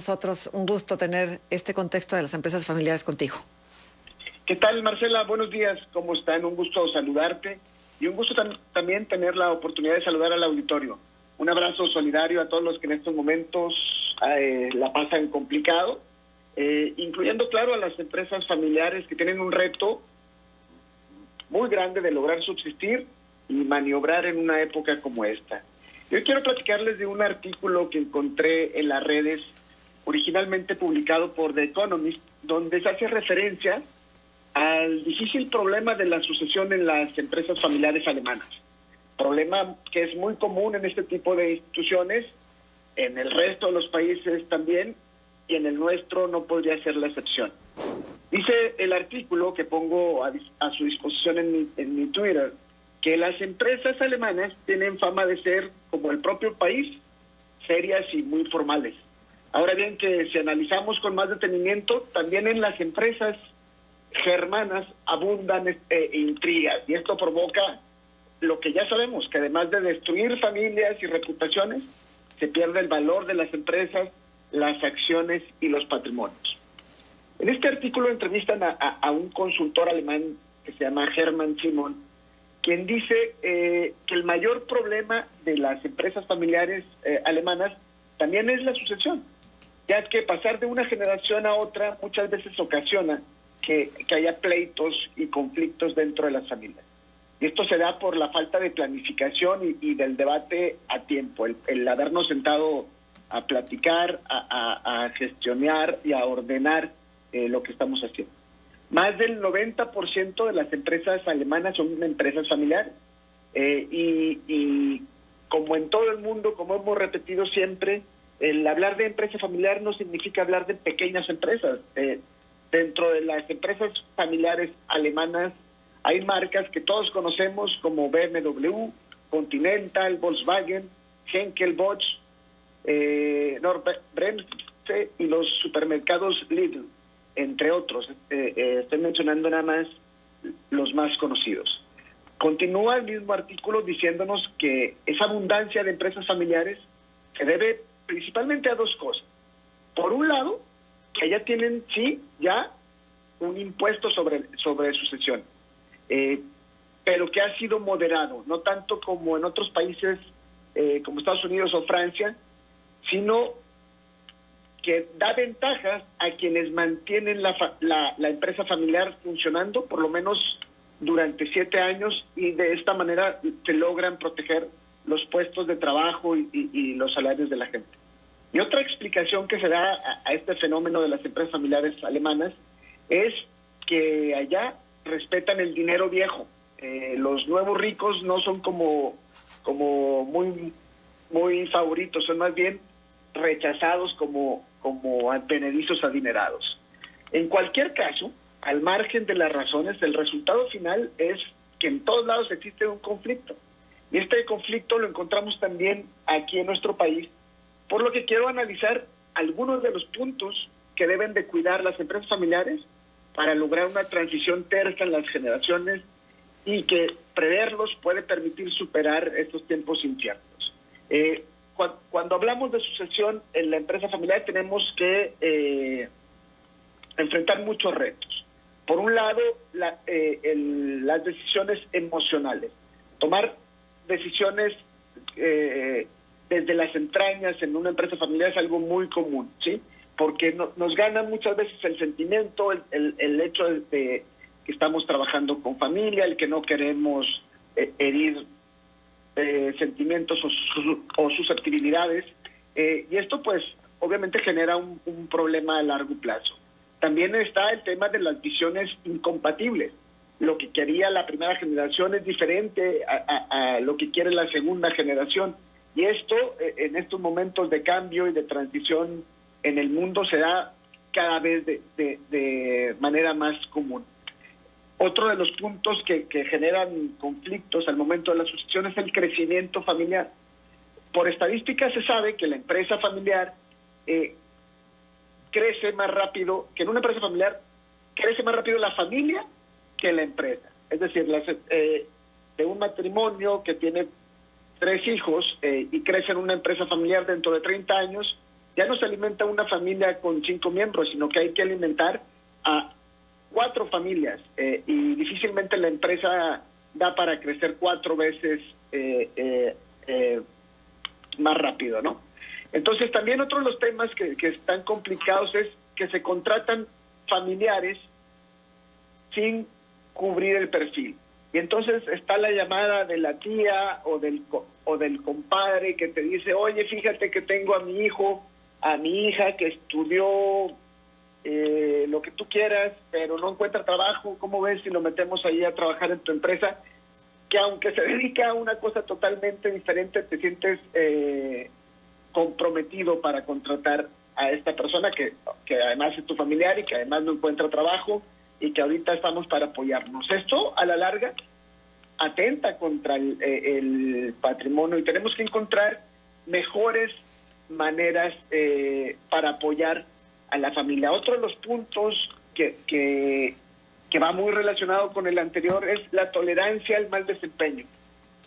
Nosotros, un gusto tener este contexto de las empresas familiares contigo. ¿Qué tal, Marcela? Buenos días, ¿cómo están? Un gusto saludarte y un gusto también tener la oportunidad de saludar al auditorio. Un abrazo solidario a todos los que en estos momentos la pasan complicado, incluyendo, claro, a las empresas familiares que tienen un reto muy grande de lograr subsistir y maniobrar en una época como esta. Yo quiero platicarles de un artículo que encontré en las redes, originalmente publicado por The Economist, donde se hace referencia al difícil problema de la sucesión en las empresas familiares alemanas. Problema que es muy común en este tipo de instituciones, en el resto de los países también, y en el nuestro no podría ser la excepción. Dice el artículo que pongo a su disposición en mi Twitter, que las empresas alemanas tienen fama de ser, como el propio país, serias y muy formales. Ahora bien, que si analizamos con más detenimiento, también en las empresas germanas abundan intrigas, y esto provoca lo que ya sabemos, que además de destruir familias y reputaciones, se pierde el valor de las empresas, las acciones y los patrimonios. En este artículo entrevistan a un consultor alemán que se llama Hermann Simon, quien dice que el mayor problema de las empresas familiares alemanas también es la sucesión, ya que pasar de una generación a otra muchas veces ocasiona que haya pleitos y conflictos dentro de las familias. Y esto se da por la falta de planificación y del debate a tiempo, el habernos sentado a platicar, a gestionar y a ordenar lo que estamos haciendo. Más del 90% de las empresas alemanas son empresas familiares. Y como en todo el mundo, como hemos repetido siempre, el hablar de empresa familiar no significa hablar de pequeñas empresas. Dentro de las empresas familiares alemanas hay marcas que todos conocemos como BMW, Continental, Volkswagen, Henkel, Bosch, Knorr-Bremse y los supermercados Lidl, entre otros. Estoy mencionando nada más los más conocidos. Continúa el mismo artículo diciéndonos que esa abundancia de empresas familiares se debe principalmente a dos cosas. Por un lado, que ya tienen, sí, ya un impuesto sobre sucesión, pero que ha sido moderado, no tanto como en otros países como Estados Unidos o Francia, sino que da ventajas a quienes mantienen la empresa familiar funcionando por lo menos durante 7 años, y de esta manera se logran proteger los puestos de trabajo y los salarios de la gente. Y otra explicación que se da a este fenómeno de las empresas familiares alemanas es que allá respetan el dinero viejo. Los nuevos ricos no son como muy favoritos, son más bien rechazados como advenedizos adinerados. En cualquier caso, al margen de las razones, el resultado final es que en todos lados existe un conflicto. Y este conflicto lo encontramos también aquí en nuestro país, por lo que quiero analizar algunos de los puntos que deben de cuidar las empresas familiares para lograr una transición tersa en las generaciones, y que preverlos puede permitir superar estos tiempos inciertos. Cuando hablamos de sucesión en la empresa familiar tenemos que enfrentar muchos retos. Por un lado, las decisiones emocionales. Tomar decisiones desde las entrañas en una empresa familiar es algo muy común, ¿sí? Porque nos gana muchas veces el sentimiento, el hecho de que estamos trabajando con familia, el que no queremos herir sentimientos o susceptibilidades, y esto pues obviamente genera un problema a largo plazo. También está el tema de las visiones incompatibles. Lo que quería la primera generación es diferente a lo que quiere la segunda generación, y esto en estos momentos de cambio y de transición en el mundo se da cada vez de manera más común. Otro de los puntos que generan conflictos al momento de la sucesión es el crecimiento familiar. Por estadística se sabe que la empresa familiar crece más rápido, que en una empresa familiar crece más rápido la familia que la empresa. Es decir, de un matrimonio que tiene 3 hijos y crece en una empresa familiar dentro de 30 años, ya no se alimenta una familia con 5 miembros, sino que hay que alimentar a 4 familias, y difícilmente la empresa da para crecer 4 veces más rápido, ¿no? Entonces, también otro de los temas que están complicados es que se contratan familiares sin cubrir el perfil. Y entonces está la llamada de la tía o del compadre que te dice, oye, fíjate que tengo a mi hijo, a mi hija que estudió lo que tú quieras, pero no encuentra trabajo. ¿Cómo ves si lo metemos ahí a trabajar en tu empresa? Que aunque se dedica a una cosa totalmente diferente, te sientes comprometido para contratar a esta persona que además es tu familiar y que además no encuentra trabajo y que ahorita estamos para apoyarnos. Esto, a la larga, atenta contra el patrimonio y tenemos que encontrar mejores maneras para apoyar a la familia. Otro de los puntos que va muy relacionado con el anterior es la tolerancia al mal desempeño.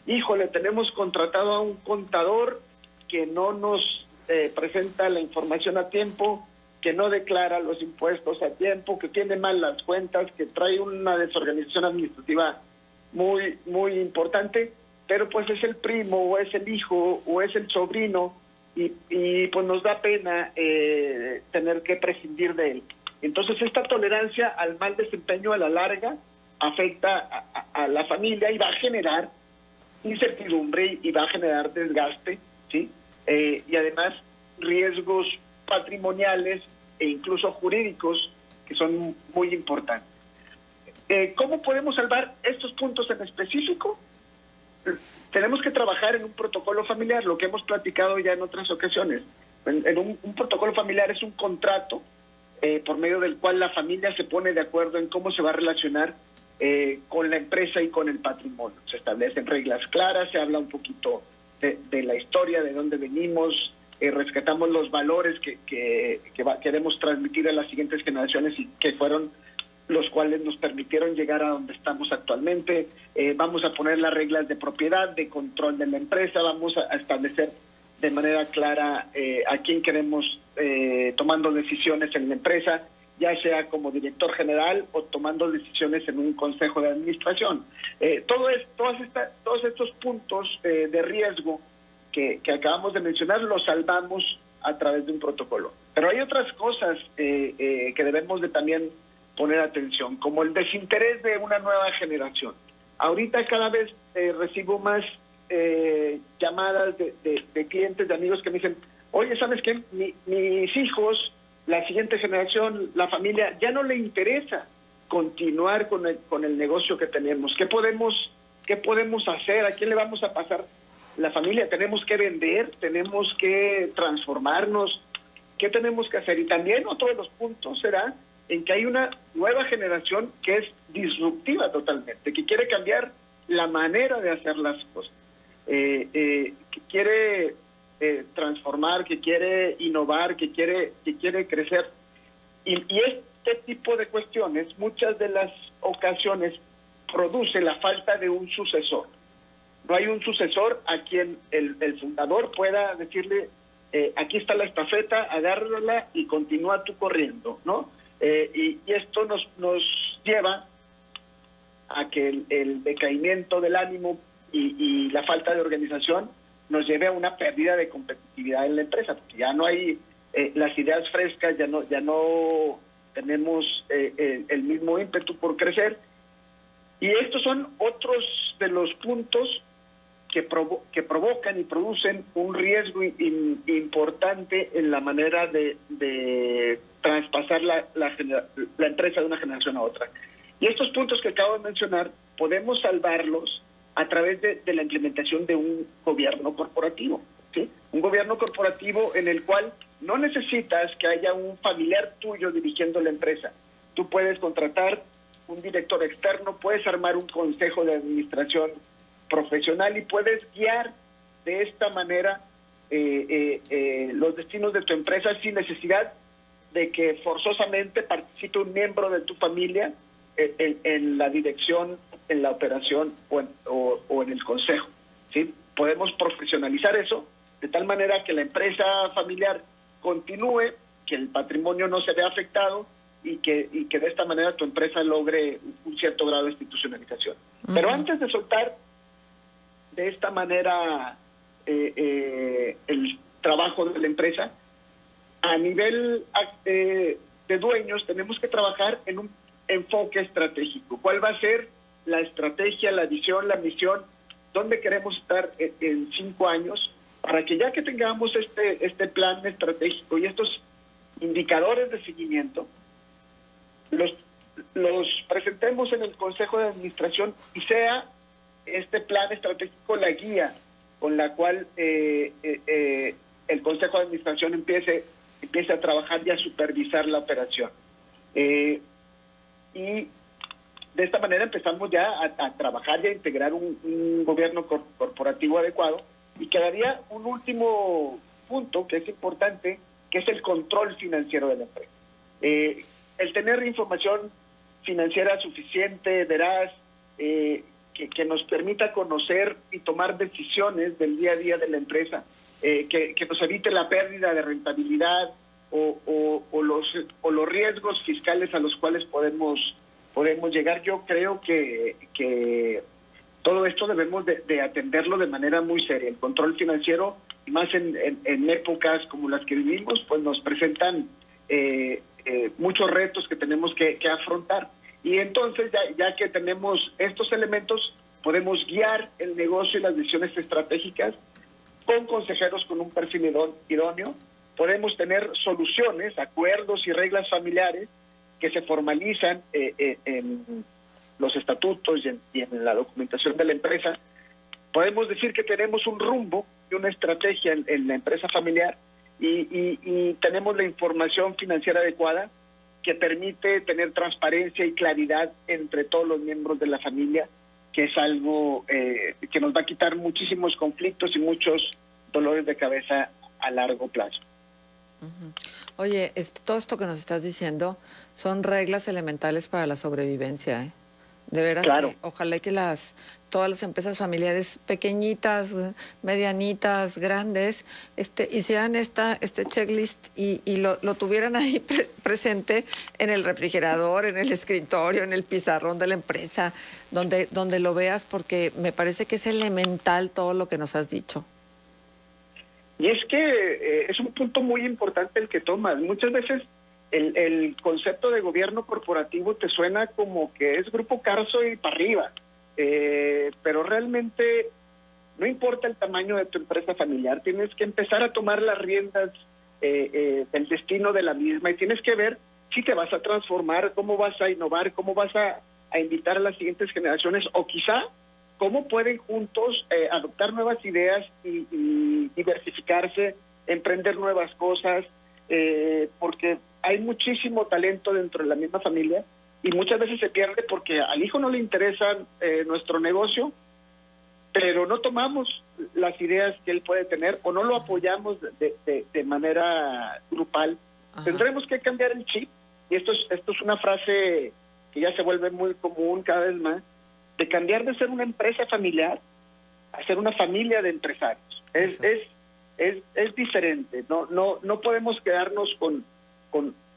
Híjole, tenemos contratado a un contador que no nos presenta la información a tiempo, que no declara los impuestos a tiempo, que tiene mal las cuentas, que trae una desorganización administrativa muy, muy importante, pero pues es el primo, o es el hijo, o es el sobrino, y pues nos da pena tener que prescindir de él. Entonces esta tolerancia al mal desempeño a la larga afecta a la familia y va a generar incertidumbre y va a generar desgaste, ¿sí? Y además riesgos patrimoniales e incluso jurídicos que son muy importantes. ¿Cómo podemos salvar estos puntos en específico? Tenemos que trabajar en un protocolo familiar, lo que hemos platicado ya en otras ocasiones. Un protocolo familiar es un contrato por medio del cual la familia se pone de acuerdo en cómo se va a relacionar con la empresa y con el patrimonio. Se establecen reglas claras, se habla un poquito de la historia, de dónde venimos, rescatamos los valores que queremos transmitir a las siguientes generaciones y que fueron los cuales nos permitieron llegar a donde estamos actualmente. Vamos a poner las reglas de propiedad, de control de la empresa, vamos a establecer de manera clara a quién queremos tomando decisiones en la empresa, ya sea como director general o tomando decisiones en un consejo de administración. Todos estos puntos de riesgo que acabamos de mencionar los salvamos a través de un protocolo. Pero hay otras cosas que debemos de también poner atención, como el desinterés de una nueva generación. Ahorita cada vez recibo más llamadas de clientes, de amigos que me dicen, oye, ¿sabes qué? Mis hijos, la siguiente generación, la familia, ya no le interesa continuar con el negocio que tenemos. ¿Qué podemos hacer? ¿A quién le vamos a pasar la familia? Tenemos que vender, tenemos que transformarnos. ¿Qué tenemos que hacer? Y también otro de los puntos será en que hay una nueva generación que es disruptiva totalmente, que quiere cambiar la manera de hacer las cosas, que quiere transformar, que quiere innovar, que quiere crecer. Y este tipo de cuestiones, muchas de las ocasiones, produce la falta de un sucesor. No hay un sucesor a quien el fundador pueda decirle, aquí está la estafeta, agárrala y continúa tú corriendo, ¿no? Y esto nos lleva a que el decaimiento del ánimo y la falta de organización nos lleve a una pérdida de competitividad en la empresa, porque ya no hay las ideas frescas, ya no tenemos el mismo ímpetu por crecer. Y estos son otros de los puntos que provocan y producen un riesgo importante en la manera de traspasar la empresa de una generación a otra. Y estos puntos que acabo de mencionar, podemos salvarlos a través de la implementación de un gobierno corporativo, ¿sí? Un gobierno corporativo en el cual no necesitas que haya un familiar tuyo dirigiendo la empresa. Tú puedes contratar un director externo, puedes armar un consejo de administración profesional y puedes guiar de esta manera los destinos de tu empresa sin necesidad de que forzosamente participe un miembro de tu familia en la dirección, en la operación o en el consejo, ¿sí? Podemos profesionalizar eso de tal manera que la empresa familiar continúe, que el patrimonio no se vea afectado y que de esta manera tu empresa logre un cierto grado de institucionalización. Pero antes de soltar de esta manera el trabajo de la empresa, a nivel de dueños tenemos que trabajar en un enfoque estratégico. ¿Cuál va a ser la estrategia, la visión, la misión? ¿Dónde queremos estar en 5 años? Para que ya que tengamos este plan estratégico y estos indicadores de seguimiento, los presentemos en el Consejo de Administración y sea este plan estratégico la guía con la cual el Consejo de Administración empiece a trabajar y a supervisar la operación. Y de esta manera empezamos ya a trabajar y a integrar un gobierno corporativo adecuado, y quedaría un último punto que es importante, que es el control financiero de la empresa. El tener información financiera suficiente, veraz, que nos permita conocer y tomar decisiones del día a día de la empresa, que nos evite la pérdida de rentabilidad o los riesgos fiscales a los cuales podemos llegar. Yo creo que todo esto debemos de atenderlo de manera muy seria. El control financiero, y más en épocas como las que vivimos, pues nos presentan muchos retos que tenemos que afrontar. Y entonces, ya que tenemos estos elementos, podemos guiar el negocio y las decisiones estratégicas con consejeros con un perfil idóneo. Podemos tener soluciones, acuerdos y reglas familiares que se formalizan en los estatutos y en la documentación de la empresa. Podemos decir que tenemos un rumbo y una estrategia en la empresa familiar, y tenemos la información financiera adecuada que permite tener transparencia y claridad entre todos los miembros de la familia, que es algo que nos va a quitar muchísimos conflictos y muchos dolores de cabeza a largo plazo. Oye, todo esto que nos estás diciendo son reglas elementales para la sobrevivencia, ¿eh? De veras, claro. Que ojalá que todas las empresas familiares pequeñitas, medianitas, grandes, hicieran este checklist y lo tuvieran ahí presente en el refrigerador, en el escritorio, en el pizarrón de la empresa, donde lo veas, porque me parece que es elemental todo lo que nos has dicho. Y es que es un punto muy importante el que tomas. Muchas veces el concepto de gobierno corporativo te suena como que es Grupo Carso y para arriba, pero realmente no importa el tamaño de tu empresa familiar, tienes que empezar a tomar las riendas del destino de la misma, y tienes que ver si te vas a transformar, cómo vas a innovar, cómo vas a invitar a las siguientes generaciones, o quizá cómo pueden juntos adoptar nuevas ideas y diversificarse, emprender nuevas cosas, porque hay muchísimo talento dentro de la misma familia, y muchas veces se pierde porque al hijo no le interesa nuestro negocio, pero no tomamos las ideas que él puede tener o no lo apoyamos de manera grupal. Ajá. Tendremos que cambiar el chip, y esto es una frase que ya se vuelve muy común cada vez más, de cambiar de ser una empresa familiar a ser una familia de empresarios. Es diferente. No podemos quedarnos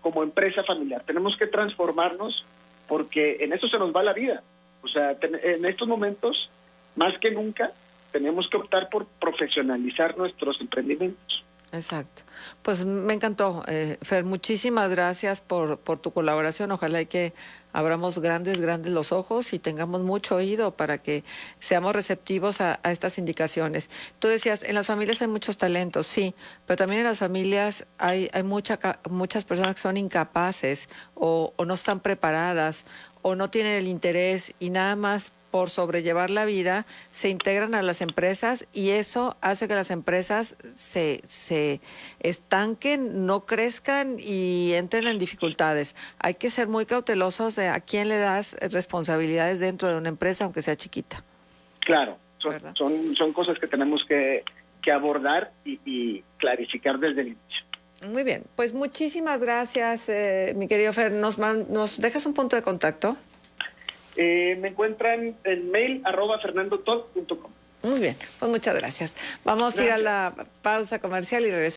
como empresa familiar. Tenemos que transformarnos, porque en eso se nos va la vida. O sea, en estos momentos, más que nunca, tenemos que optar por profesionalizar nuestros emprendimientos. Exacto. Pues me encantó, Fer. Muchísimas gracias por tu colaboración. Ojalá y que abramos grandes los ojos y tengamos mucho oído para que seamos receptivos a estas indicaciones. Tú decías, en las familias hay muchos talentos, sí, pero también en las familias hay muchas personas que son incapaces o no están preparadas o no tienen el interés, y nada más por sobrellevar la vida se integran a las empresas, y eso hace que las empresas se estanquen, no crezcan y entren en dificultades. Hay que ser muy cautelosos de a quién le das responsabilidades dentro de una empresa, aunque sea chiquita. Claro, son cosas que tenemos que abordar y clarificar desde el inicio. Muy bien, pues muchísimas gracias, mi querido Fer. ¿Nos dejas un punto de contacto? Me encuentran en mail @fernandotod.com. Muy bien, pues muchas gracias. Vamos a ir a la pausa comercial y regresamos.